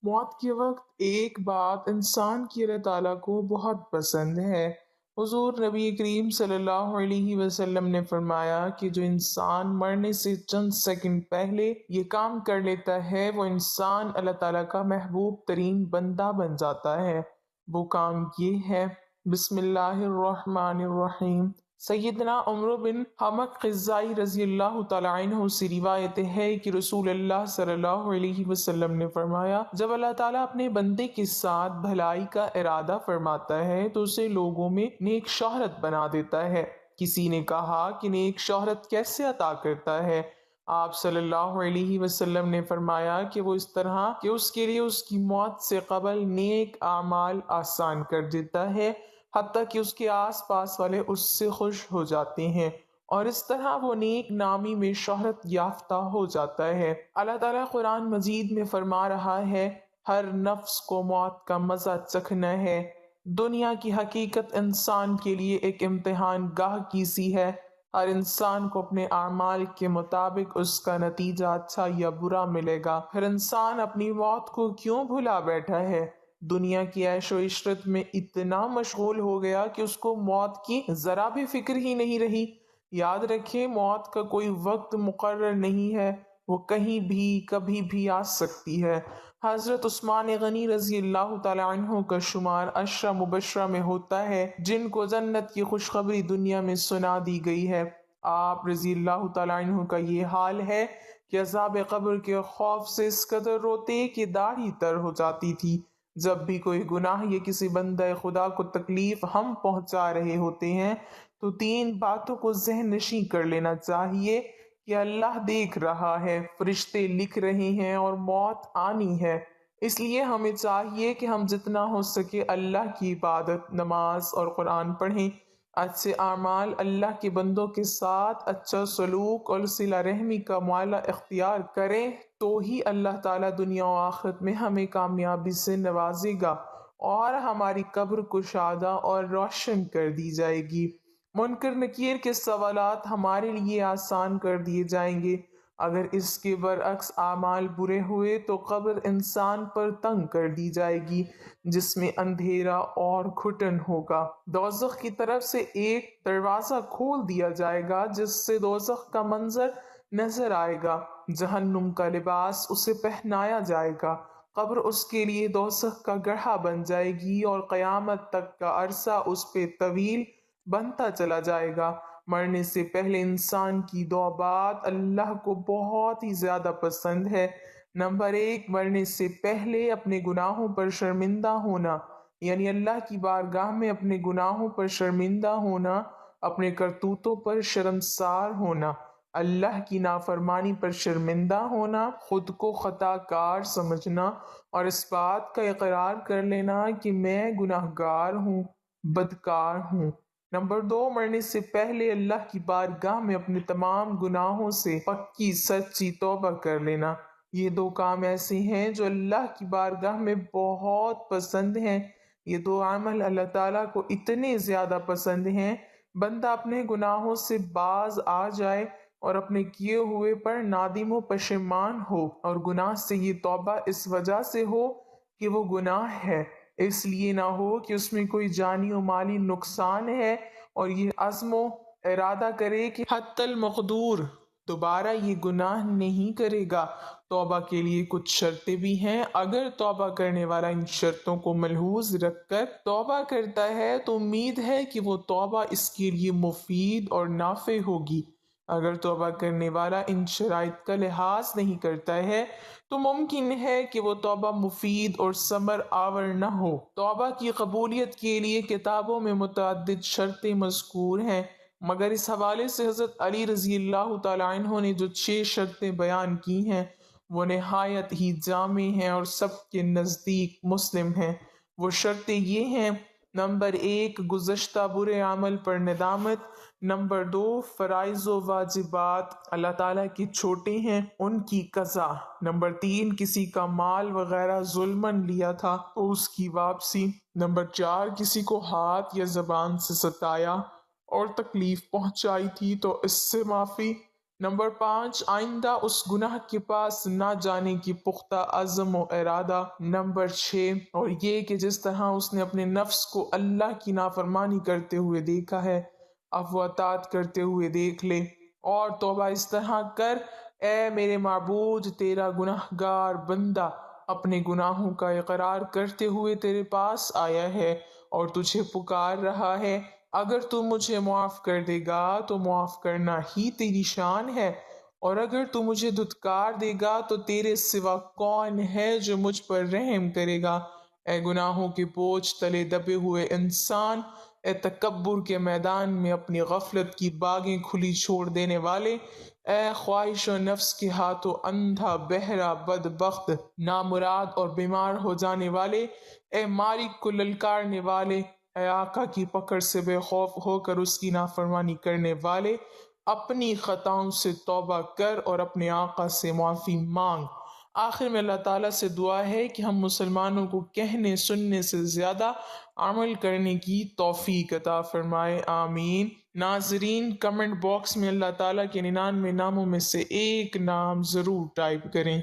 موت کے وقت ایک بات انسان کی اللہ تعالیٰ کو بہت پسند ہے۔ حضور نبی کریم صلی اللہ علیہ وسلم نے فرمایا کہ جو انسان مرنے سے چند سیکنڈ پہلے یہ کام کر لیتا ہے وہ انسان اللہ تعالیٰ کا محبوب ترین بندہ بن جاتا ہے۔ وہ کام یہ ہے، بسم اللہ الرحمن الرحیم۔ سیدنا عمر بن حمق خزائی رضی اللہ تعالیٰ عنہ سے روایت ہے کہ رسول اللہ صلی اللہ علیہ وسلم نے فرمایا، جب اللہ تعالیٰ اپنے بندے کے ساتھ بھلائی کا ارادہ فرماتا ہے تو اسے لوگوں میں نیک شہرت بنا دیتا ہے۔ کسی نے کہا کہ نیک شہرت کیسے عطا کرتا ہے؟ آپ صلی اللہ علیہ وسلم نے فرمایا کہ وہ اس طرح کہ اس کے لیے اس کی موت سے قبل نیک اعمال آسان کر دیتا ہے، حتیٰ کہ اس کے آس پاس والے اس سے خوش ہو جاتے ہیں، اور اس طرح وہ نیک نامی میں شہرت یافتہ ہو جاتا ہے۔ اللہ تعالیٰ قرآن مجید میں فرما رہا ہے، ہر نفس کو موت کا مزہ چکھنا ہے۔ دنیا کی حقیقت انسان کے لیے ایک امتحان گاہ کی سی ہے۔ ہر انسان کو اپنے اعمال کے مطابق اس کا نتیجہ اچھا یا برا ملے گا۔ پھر انسان اپنی موت کو کیوں بھلا بیٹھا ہے؟ دنیا کی عیش و عشرت میں اتنا مشغول ہو گیا کہ اس کو موت کی ذرا بھی فکر ہی نہیں رہی۔ یاد رکھیں، موت کا کوئی وقت مقرر نہیں ہے، وہ کہیں بھی کبھی بھی آ سکتی ہے۔ حضرت عثمان غنی رضی اللہ تعالیٰ عنہ کا شمار عشرہ مبشرہ میں ہوتا ہے جن کو جنت کی خوشخبری دنیا میں سنا دی گئی ہے۔ آپ رضی اللہ تعالیٰ عنہ کا یہ حال ہے کہ عذاب قبر کے خوف سے اس قدر روتے کہ داڑھی تر ہو جاتی تھی۔ جب بھی کوئی گناہ یا کسی بندہ خدا کو تکلیف ہم پہنچا رہے ہوتے ہیں تو تین باتوں کو ذہن نشیں کر لینا چاہیے کہ اللہ دیکھ رہا ہے، فرشتے لکھ رہے ہیں اور موت آنی ہے۔ اس لیے ہمیں چاہیے کہ ہم جتنا ہو سکے اللہ کی عبادت، نماز اور قرآن پڑھیں، اچھے اعمال، اللہ کے بندوں کے ساتھ اچھا سلوک اور صلہ رحمی کا معاملہ اختیار کریں، تو ہی اللہ تعالیٰ دنیا و آخرت میں ہمیں کامیابی سے نوازے گا اور ہماری قبر کشادہ اور روشن کر دی جائے گی۔ منکر نکیر کے سوالات ہمارے لیے آسان کر دیے جائیں گے۔ اگر اس کے برعکس اعمال برے ہوئے تو قبر انسان پر تنگ کر دی جائے گی جس میں اندھیرا اور گھٹن ہوگا۔ دوزخ کی طرف سے ایک دروازہ کھول دیا جائے گا جس سے دوزخ کا منظر نظر آئے گا۔ جہنم کا لباس اسے پہنایا جائے گا۔ قبر اس کے لیے دوزخ کا گڑھا بن جائے گی اور قیامت تک کا عرصہ اس پہ طویل بنتا چلا جائے گا۔ مرنے سے پہلے انسان کی دو بات اللہ کو بہت ہی زیادہ پسند ہے۔ نمبر 1، مرنے سے پہلے اپنے گناہوں پر شرمندہ ہونا، یعنی اللہ کی بارگاہ میں اپنے گناہوں پر شرمندہ ہونا، اپنے کرتوتوں پر شرمسار ہونا، اللہ کی نافرمانی پر شرمندہ ہونا، خود کو خطا کار سمجھنا اور اس بات کا اقرار کر لینا کہ میں گناہگار ہوں، بدکار ہوں۔ نمبر 2، مرنے سے پہلے اللہ کی بارگاہ میں اپنے تمام گناہوں سے پکی سچی توبہ کر لینا۔ یہ دو کام ایسے ہیں جو اللہ کی بارگاہ میں بہت پسند ہیں۔ یہ دو عمل اللہ تعالیٰ کو اتنے زیادہ پسند ہیں، بندہ اپنے گناہوں سے باز آ جائے اور اپنے کیے ہوئے پر نادم و پشیمان ہو، اور گناہ سے یہ توبہ اس وجہ سے ہو کہ وہ گناہ ہے، اس لیے نہ ہو کہ اس میں کوئی جانی و مالی نقصان ہے، اور یہ عزم و ارادہ کرے کہ حتی المقدور دوبارہ یہ گناہ نہیں کرے گا۔ توبہ کے لیے کچھ شرطیں بھی ہیں۔ اگر توبہ کرنے والا ان شرطوں کو ملحوظ رکھ کر توبہ کرتا ہے تو امید ہے کہ وہ توبہ اس کے لیے مفید اور نافع ہوگی۔ اگر توبہ کرنے والا ان شرائط کا لحاظ نہیں کرتا ہے تو ممکن ہے کہ وہ توبہ مفید اور ثمر آور نہ ہو۔ توبہ کی قبولیت کے لیے کتابوں میں متعدد شرطیں مذکور ہیں، مگر اس حوالے سے حضرت علی رضی اللہ تعالیٰ عنہ نے جو 6 شرطیں بیان کی ہیں وہ نہایت ہی جامع ہیں اور سب کے نزدیک مسلم ہیں۔ وہ شرطیں یہ ہیں: نمبر 1، گزشتہ برے عمل پر ندامت۔ نمبر 2، فرائض و واجبات اللہ تعالیٰ کے چھوٹے ہیں ان کی قضا۔ نمبر 3، کسی کا مال وغیرہ ظلماً لیا تھا تو اس کی واپسی۔ نمبر 4، کسی کو ہاتھ یا زبان سے ستایا اور تکلیف پہنچائی تھی تو اس سے معافی۔ نمبر 5، آئندہ اس گناہ کے پاس نہ جانے کی پختہ عزم و ارادہ۔ نمبر 6، اور یہ کہ جس طرح اس نے اپنے نفس کو اللہ کی نافرمانی کرتے ہوئے دیکھا ہے، اب وہ اطاعت کرتے ہوئے دیکھ لے، اور توبہ اس طرح کر: اے میرے معبود، تیرا گناہ گار بندہ اپنے گناہوں کا اقرار کرتے ہوئے تیرے پاس آیا ہے اور تجھے پکار رہا ہے۔ اگر تو مجھے معاف کر دے گا تو معاف کرنا ہی تیری شان ہے، اور اگر تو مجھے دھتکار دے گا تو تیرے سوا کون ہے جو مجھ پر رحم کرے گا؟ اے گناہوں کے بوجھ تلے دبے ہوئے انسان، اے تکبر کے میدان میں اپنی غفلت کی باغیں کھلی چھوڑ دینے والے، اے خواہش و نفس کے ہاتھوں اندھا بہرا بدبخت نامراد اور بیمار ہو جانے والے، اے مالک کو للکارنے والے، اے آقا کی پکڑ سے بے خوف ہو کر اس کی نافرمانی کرنے والے، اپنی خطاؤں سے توبہ کر اور اپنے آقا سے معافی مانگ۔ آخر میں اللہ تعالیٰ سے دعا ہے کہ ہم مسلمانوں کو کہنے سننے سے زیادہ عمل کرنے کی توفیق عطا فرمائے، آمین۔ ناظرین، کمنٹ باکس میں اللہ تعالیٰ کے 99 ناموں میں سے ایک نام ضرور ٹائپ کریں۔